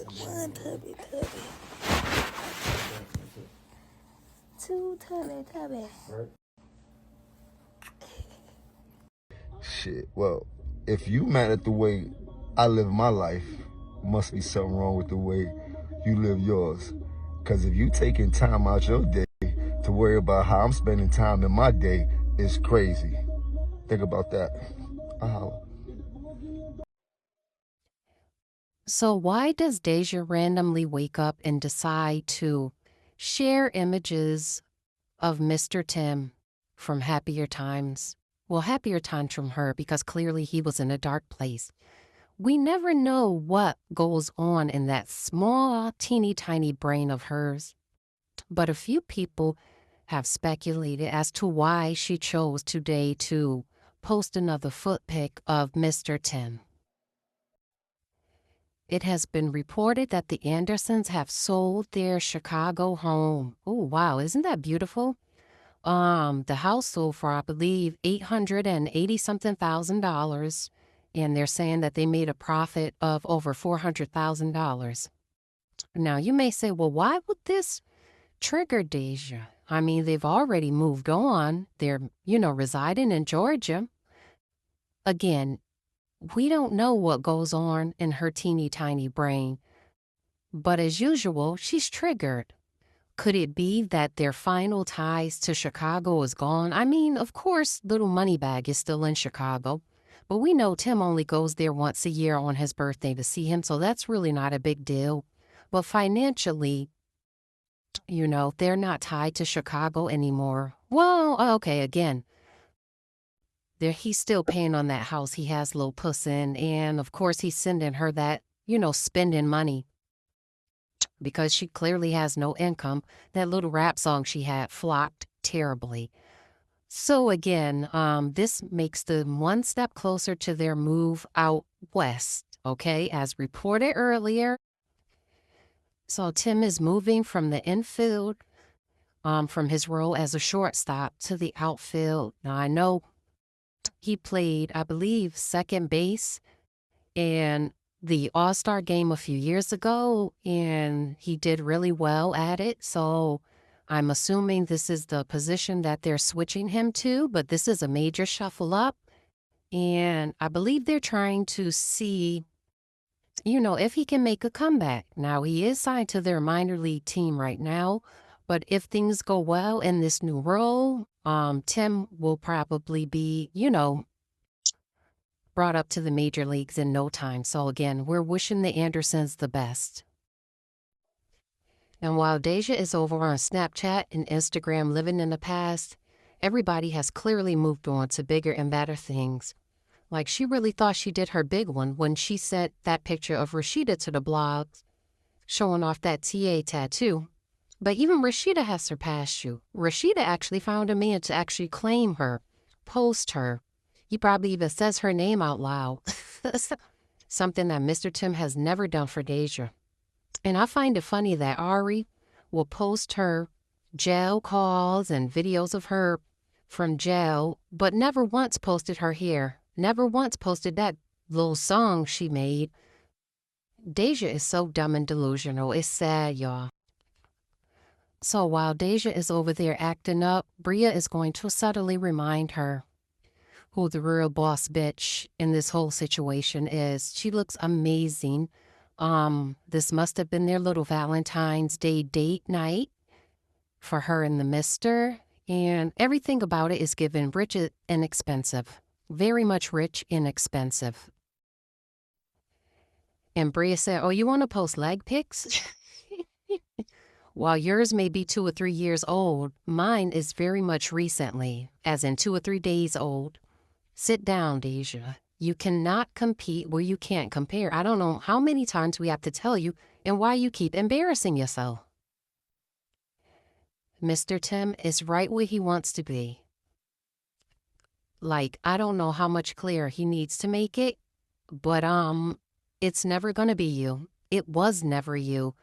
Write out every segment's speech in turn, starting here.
One tubby tubby. Two tubby tubby. Shit, well, if you mad at the way I live my life, must be something wrong with the way you live yours. Because if you taking time out your day to worry about how I'm spending time in my day, it's crazy. Think about that. So why does Deja randomly wake up and decide to share images of Mr. Tim from happier times? Well, happier times from her, because clearly he was in a dark place. We never know what goes on in that small, teeny tiny brain of hers. But a few people have speculated as to why she chose today to post another foot pic of Mr. Tim. It has been reported that the Andersons have sold their Chicago home. Oh, wow, isn't that beautiful? The house sold for, I believe, $880-something thousand, and they're saying that they made a profit of over $400,000. Now, you may say, well, why would this trigger Deja? I mean, they've already moved on. They're, residing in Georgia. Again, we don't know what goes on in her teeny tiny brain, but as usual, she's triggered. Could it be that their final ties to Chicago is gone? I mean, of course, little Moneybag is still in Chicago, but we know Tim only goes there once a year on his birthday to see him, so that's really not a big deal. But financially, they're not tied to Chicago anymore. Well, okay, again, he's still paying on that house he has little puss in, and of course he's sending her that, spending money because she clearly has no income. That little rap song she had flopped terribly. So again, this makes them one step closer to their move out west, okay, as reported earlier. So Tim is moving from the infield, from his role as a shortstop to the outfield. Now, I know he played, I believe, second base in the All-Star game a few years ago, and he did really well at it. So I'm assuming this is the position that they're switching him to, but this is a major shuffle up. And I believe they're trying to see, if he can make a comeback. Now, he is signed to their minor league team right now, but if things go well in this new role, Tim will probably be, brought up to the major leagues in no time. So again, we're wishing the Andersons the best. And while Deja is over on Snapchat and Instagram living in the past, everybody has clearly moved on to bigger and better things. Like, she really thought she did her big one when she sent that picture of Rashida to the blogs, showing off that TA tattoo. But even Rashida has surpassed you. Rashida actually found a man to actually claim her, post her. He probably even says her name out loud. Something that Mr. Tim has never done for Deja. And I find it funny that Ari will post her jail calls and videos of her from jail, but never once posted her hair. Never once posted that little song she made. Deja is so dumb and delusional. It's sad, y'all. So while Deja is over there acting up, Bria is going to subtly remind her who the real boss bitch in this whole situation is. She looks amazing. This must have been their little Valentine's Day date night for her and the mister. And everything about it is given rich and expensive. Very much rich and expensive. And Bria said, oh, you want to post leg pics? While yours may be 2 or 3 years old, mine is very much recently, as in 2 or 3 days old. Sit down, Deja. You cannot compete where you can't compare. I don't know how many times we have to tell you and why you keep embarrassing yourself. Mr. Tim is right where he wants to be. Like, I don't know how much clearer he needs to make it, but it's never gonna be you. It was never you.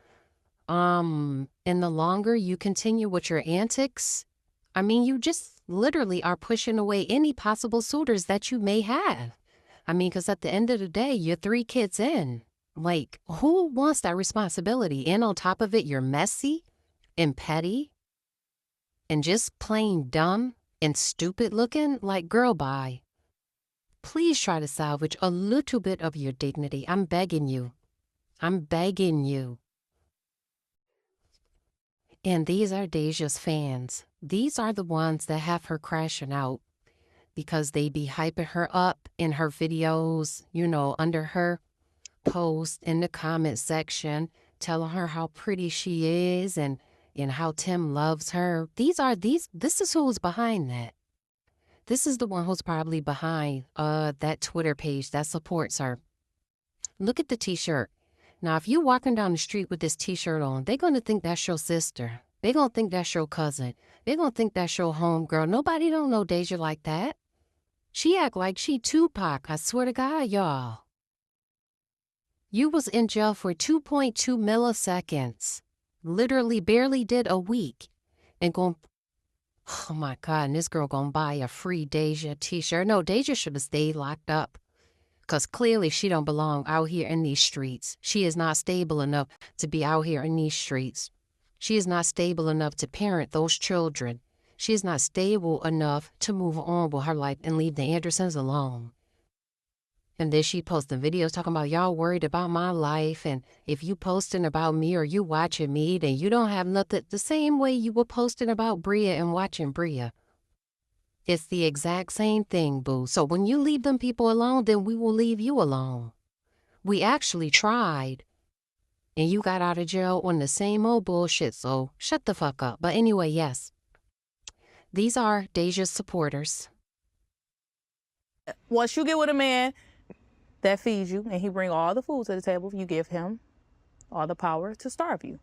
And the longer you continue with your antics, I mean, you just literally are pushing away any possible suitors that you may have. I mean, because at the end of the day, you're 3 kids in, Like, who wants that responsibility? And on top of it, you're messy and petty and just plain dumb and stupid looking. Like, girl, bye. Please try to salvage a little bit of your dignity. I'm begging you. I'm begging you. And these are Deja's fans. These are the ones that have her crashing out because they be hyping her up in her videos, you know, under her post in the comment section, telling her how pretty she is and how Tim loves her. This is who's behind that. This is the one who's probably behind that Twitter page that supports her. Look at the t-shirt. Now, if you walking down the street with this t-shirt on, they're going to think that's your sister. They're going to think that's your cousin. They're going to think that's your homegirl. Nobody don't know Deja like that. She act like she Tupac, I swear to God, y'all. You was in jail for 2.2 milliseconds. Literally barely did a week. And oh my God, and this girl gonna buy a free Deja t-shirt. No, Deja should have stayed locked up. Because clearly she don't belong out here in these streets. She is not stable enough to be out here in these streets. She is not stable enough to parent those children. She is not stable enough to move on with her life and leave the Andersons alone. And then she posting videos talking about y'all worried about my life. And if you posting about me or you watching me, then you don't have nothing. The same way you were posting about Bria and watching Bria. It's the exact same thing, boo. So when you leave them people alone, then we will leave you alone. We actually tried. And you got out of jail on the same old bullshit, so shut the fuck up. But anyway, yes. These are Deja's supporters. Once you get with a man that feeds you and he bring all the food to the table, you give him all the power to starve you.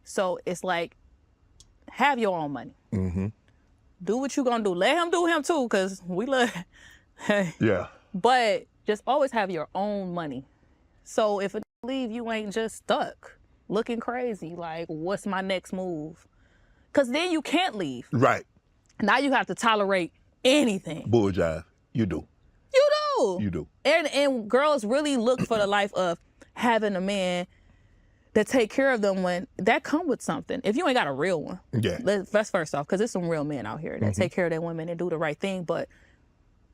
So it's like, have your own money. Mm-hmm. Do what you gonna do. Let him do him too, because we love Yeah. But just always have your own money. So if it leave, you ain't just stuck looking crazy like, what's my next move? Because then you can't leave. Right. Now you have to tolerate anything. Bull jive. You do. You do. You do. And girls really look for the life of having a man that take care of them when that come with something. If you ain't got a real one. Yeah. That's first off, because there's some real men out here that take care of their women and do the right thing. But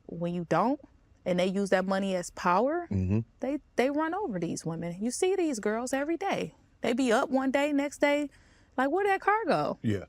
when you don't, and they use that money as power, they run over these women. You see these girls every day. They be up one day, next day, like, where'd that car go? Yeah.